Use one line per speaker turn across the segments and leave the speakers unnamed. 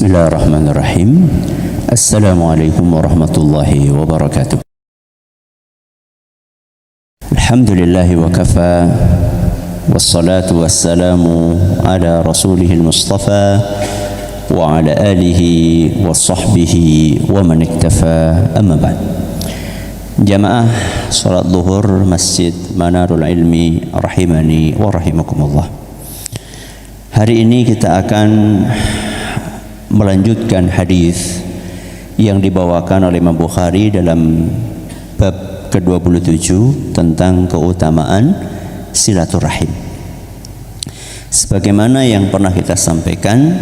Bismillahirrahmanirrahim. Assalamualaikum warahmatullahi wabarakatuh. Alhamdulillahi wa kafa, wassalatu wassalamu ala rasulihil mustafa wa ala alihi wa sahbihi wa man iktafa, amma ba'd. Jamaah salat zuhur Masjid Manarul Ilmi rahimani wa rahimakumullah. Hari ini kita akan melanjutkan hadis yang dibawakan oleh Imam Bukhari dalam bab ke-27 tentang keutamaan silaturahim. Sebagaimana yang pernah kita sampaikan,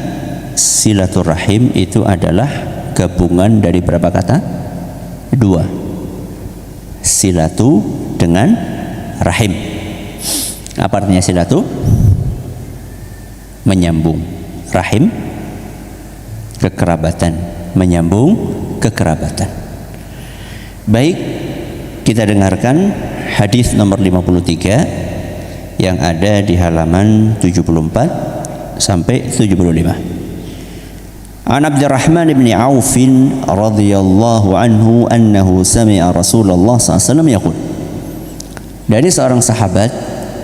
silaturahim itu adalah gabungan dari berapa kata? Dua. Silatu dengan rahim. Apa artinya silatu? Menyambung. Rahim kekerabatan, menyambung kekerabatan. Baik, kita dengarkan hadis nomor 53 yang ada di halaman 74 sampai 75. An Abdurrahman bin Auf radhiyallahu anhu annahu sami'a Rasulullah sallallahu alaihi wasallam yaqul. Dari seorang sahabat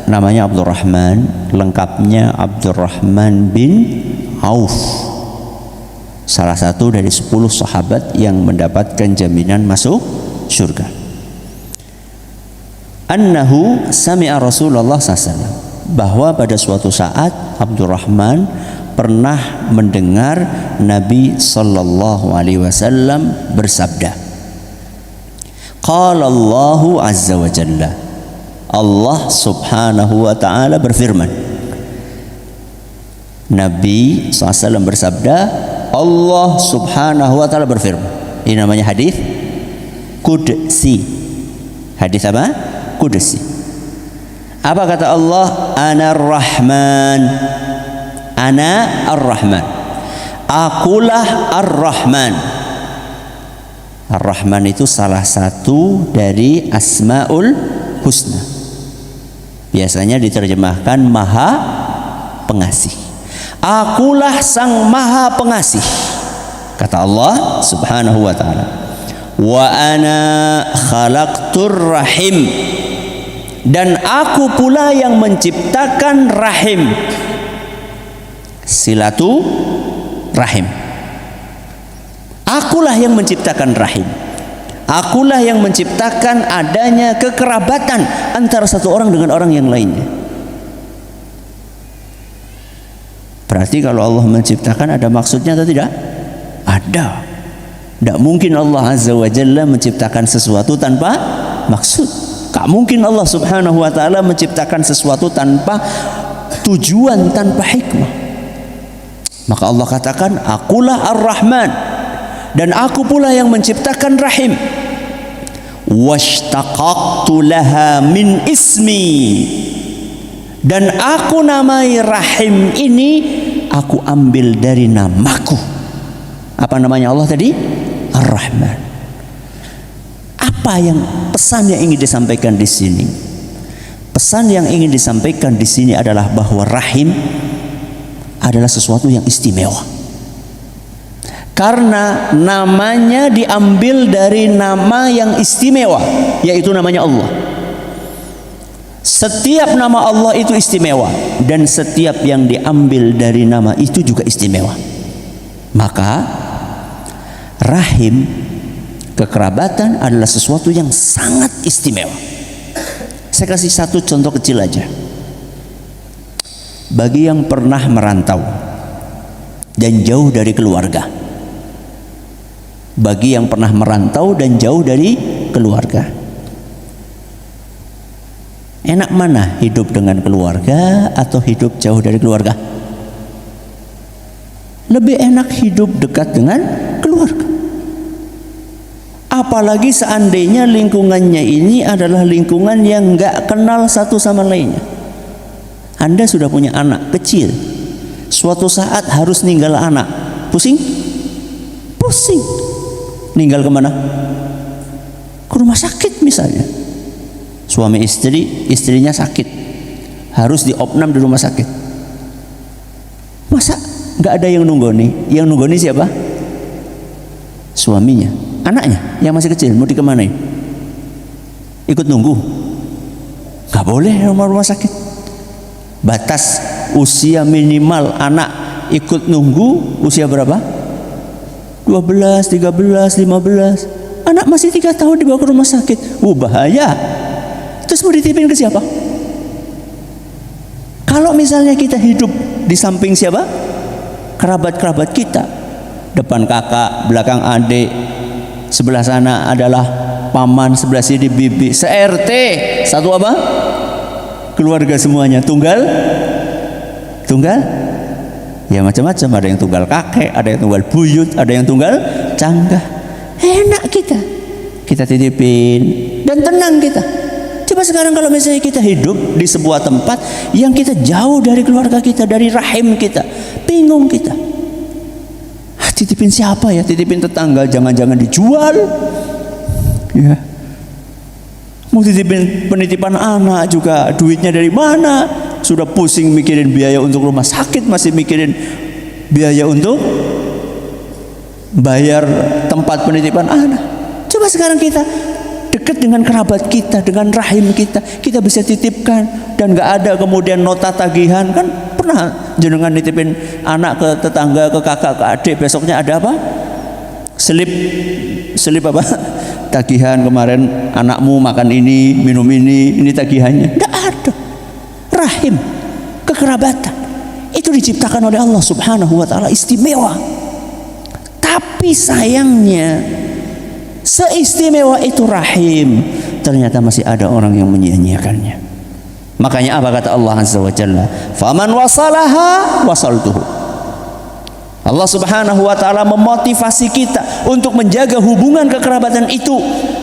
namanya Abdurrahman, lengkapnya Abdurrahman bin Auf, salah satu dari 10 sahabat yang mendapatkan jaminan masuk surga. Annahu sami'a Rasulullah SAW, bahwa pada suatu saat Abdurrahman pernah mendengar Nabi sallallahu alaihi wasallam bersabda. Qala Allahu azza wa jalla, Allah subhanahu wa ta'ala berfirman. Nabi SAW bersabda, Allah subhanahu wa ta'ala berfirman. Ini namanya hadis qudsi. Hadis apa? Qudsi. Apa kata Allah? Ana ar-Rahman. Ana ar-Rahman. Akulah ar-Rahman. Ar-Rahman itu salah satu dari Asmaul Husna. Biasanya diterjemahkan Maha Pengasih. Akulah sang Maha Pengasih, kata Allah subhanahu wa ta'ala. Wa ana khalaqtur rahim, dan aku pula yang menciptakan rahim. Silatu rahim. Akulah yang menciptakan rahim. Akulah yang menciptakan adanya kekerabatan antara satu orang dengan orang yang lainnya. Berarti kalau Allah menciptakan ada maksudnya atau tidak? Ada. Tidak mungkin Allah azza wa jalla menciptakan sesuatu tanpa maksud. Tak mungkin Allah subhanahu wa ta'ala menciptakan sesuatu tanpa tujuan, tanpa hikmah. Maka Allah katakan, akulah ar-Rahman, dan aku pula yang menciptakan rahim. Washtaqaqtu laha min ismi, dan aku namai rahim ini, aku ambil dari namaku. Apa namanya Allah tadi? Ar-Rahman. Apa yang pesan yang ingin disampaikan di sini? Pesan yang ingin disampaikan di sini adalah bahwa rahim adalah sesuatu yang istimewa. Karena namanya diambil dari nama yang istimewa, yaitu namanya Allah. Setiap nama Allah itu istimewa, dan setiap yang diambil dari nama itu juga istimewa. Maka rahim, kekerabatan adalah sesuatu yang sangat istimewa. Saya kasih satu contoh kecil aja. Bagi yang pernah merantau dan jauh dari keluarga, bagi yang pernah merantau dan jauh dari keluarga, enak mana, hidup dengan keluarga atau hidup jauh dari keluarga? Lebih enak hidup dekat dengan keluarga. Apalagi seandainya lingkungannya ini adalah lingkungan yang nggak kenal satu sama lainnya. Anda sudah punya anak kecil, suatu saat harus ninggal anak, pusing? Pusing. Ninggal kemana? Ke rumah sakit misalnya. Suami istri, istrinya sakit, harus diopnam di rumah sakit. Masa nggak ada yang nunggoni. Yang nunggoni siapa? Suaminya. Anaknya yang masih kecil mau dikemanain? Ikut nunggu? Nggak boleh rumah sakit. Batas usia minimal anak ikut nunggu usia berapa? 12, 13, 15. Anak masih 3 tahun dibawa ke rumah sakit. Bahaya. Terus mau dititipin ke siapa? Kalau misalnya kita hidup di samping siapa? Kerabat-kerabat kita. Depan kakak, belakang adik, sebelah sana adalah paman, sebelah sini bibi, se-RT. Satu apa? Keluarga semuanya. Tunggal? Ya macam-macam. Ada yang tunggal kakek, ada yang tunggal buyut, ada yang tunggal canggah. Enak kita titipin dan tenang kita. Coba sekarang kalau misalnya kita hidup di sebuah tempat yang kita jauh dari keluarga kita, dari rahim kita, bingung kita. Titipin siapa ya? Titipin tetangga, jangan-jangan dijual. Ya. Mau titipin penitipan anak juga, duitnya dari mana? Sudah pusing mikirin biaya untuk rumah sakit, masih mikirin biaya untuk bayar tempat penitipan anak. Coba sekarang kita dekat dengan kerabat kita, dengan rahim kita, kita bisa titipkan dan gak ada kemudian nota tagihan. Kan pernah jenengan nitipin anak ke tetangga, ke kakak, ke adik, besoknya ada apa? Selip apa? Tagihan kemarin anakmu makan ini, minum ini tagihannya. Gak ada. Rahim, kekerabatan itu diciptakan oleh Allah Subhanahu wa ta'ala, istimewa. Tapi sayangnya seistimewa itu rahim, ternyata masih ada orang yang menyia-nyiakannya. Makanya apa kata Allah Azza wa Jalla? Faman wasalaha wasaltuhu. Allah Subhanahu wa ta'ala memotivasi kita untuk menjaga hubungan kekerabatan itu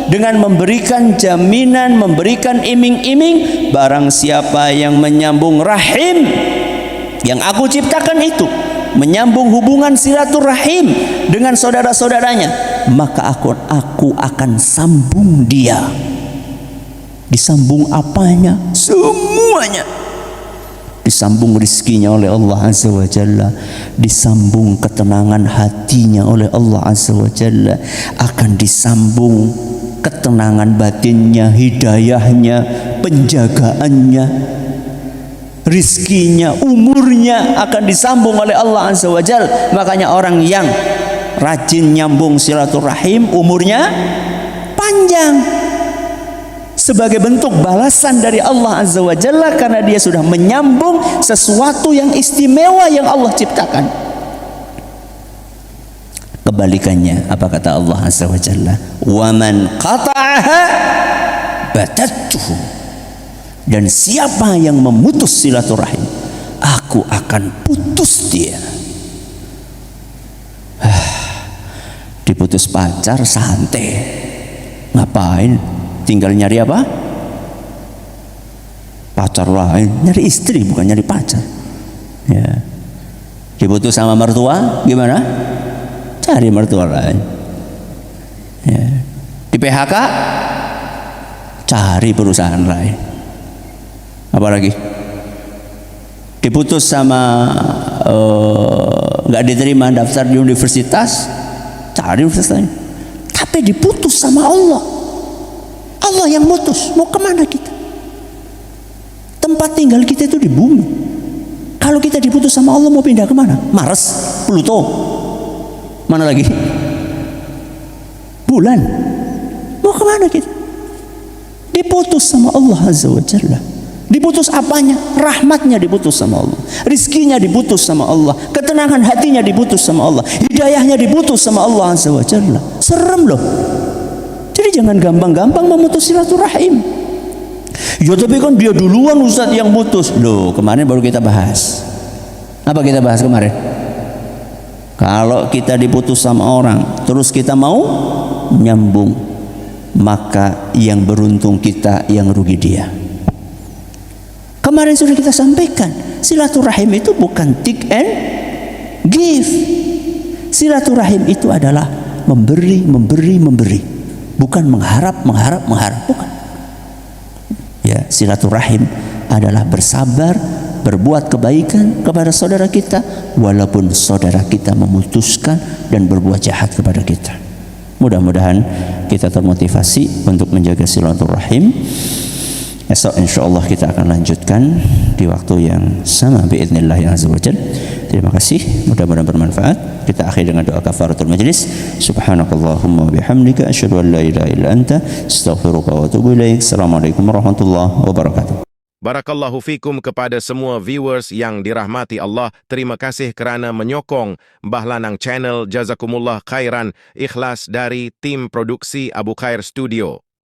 dengan memberikan jaminan, memberikan iming-iming. Barang siapa yang menyambung rahim yang aku ciptakan itu, menyambung hubungan silaturahim dengan saudara-saudaranya, maka aku akan sambung dia. Disambung apanya? Semuanya. Disambung rizkinya oleh Allah Azza wa Jalla, disambung ketenangan hatinya oleh Allah Azza wa Jalla, akan disambung ketenangan batinnya, hidayahnya, penjagaannya, rizkinya, umurnya akan disambung oleh Allah Azza wa Jalla. Makanya orang yang rajin nyambung silaturahim umurnya panjang, sebagai bentuk balasan dari Allah Azza wa Jalla karena dia sudah menyambung sesuatu yang istimewa yang Allah ciptakan. Kebalikannya, apa kata Allah Azza wa Jalla? Wa man qata'aha batattuhu. Dan siapa yang memutus silaturahim, aku akan putus dia. Diputus pacar santai, ngapain? Tinggal nyari apa? Pacar lain, nyari istri bukan nyari pacar. Ya. Diputus sama mertua, gimana? Cari mertua lain. Ya. Di PHK, cari perusahaan lain. Apalagi? Diputus sama nggak diterima daftar di universitas, cari universitas lain. Tapi diputus sama Allah. Allah yang mutus, mau kemana kita? Tempat tinggal kita itu di bumi. Kalau kita diputus sama Allah, mau pindah kemana? Mars, Pluto, mana lagi? Bulan. Mau kemana kita? Diputus sama Allah Azza wa Jalla. Diputus apanya? Rahmatnya diputus sama Allah, rizkinya diputus sama Allah, ketenangan hatinya diputus sama Allah, hidayahnya diputus sama Allah Azza wa Jalla. Serem loh. Jadi jangan gampang-gampang memutus silaturahim. Ya tapi kan dia duluan Ustaz yang putus. Loh, kemarin baru kita bahas. Apa kita bahas kemarin? Kalau kita diputus sama orang, terus kita mau nyambung, maka yang beruntung kita, yang rugi dia. Kemarin sudah kita sampaikan, silaturahim itu bukan take and give. Silaturahim itu adalah memberi, bukan mengharap, bukan. Ya, silaturahim adalah bersabar, berbuat kebaikan kepada saudara kita walaupun saudara kita memutuskan dan berbuat jahat kepada kita. Mudah-mudahan kita termotivasi untuk menjaga silaturahim. Esok insyaallah kita akan lanjutkan di waktu yang sama biidznillah azza wajalla. Terima kasih, mudah-mudahan bermanfaat. Kita akhiri dengan doa kafaratul majlis. Subhanakallahumma wa bihamdika asyhadu an la ilaha illa anta astaghfiruka wa atubu ilaik. Assalamualaikum warahmatullahi wabarakatuh.
Barakallahu fikum kepada semua viewers yang dirahmati Allah. Terima kasih kerana menyokong Mbah Lanang Channel. Jazakumullah khairan. Ikhlas dari tim produksi Abu Khair Studio.